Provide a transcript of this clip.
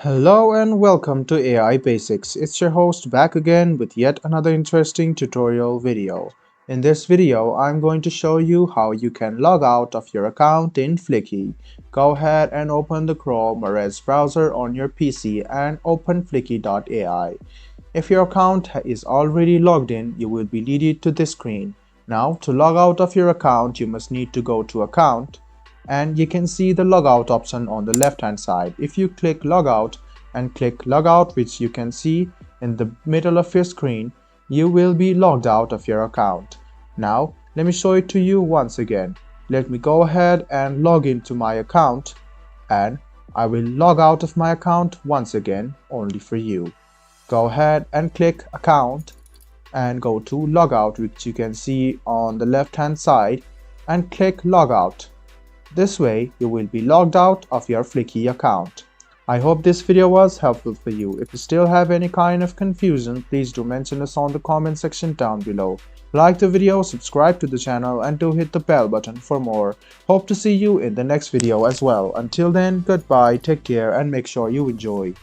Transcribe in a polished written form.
Hello and welcome to AI Basics. It's your host back again with yet another interesting tutorial video. In this video, I'm going to show you how you can log out of your account in Fliki. Go ahead and open the Chrome or Edge browser on your PC and open Fliki.ai. If your account is already logged in, you will be leaded to this screen. Now, to log out of your account, you must need to go to Account, and you can see the logout option on the left hand side. If you click logout and click logout, which you can see in the middle of your screen, you will be logged out of your account. Now let me show it to you once again. Let me go ahead and log into my account, and I will log out of my account once again only for you. Go ahead and click account and go to logout, which you can see on the left hand side, and click logout. This way, you will be logged out of your Fliki account. I hope this video was helpful for you. If you still have any kind of confusion, please do mention us on the comment section down below. Like the video, subscribe to the channel, and do hit the bell button for more. Hope to see you in the next video as well. Until then, goodbye, take care, and make sure you enjoy.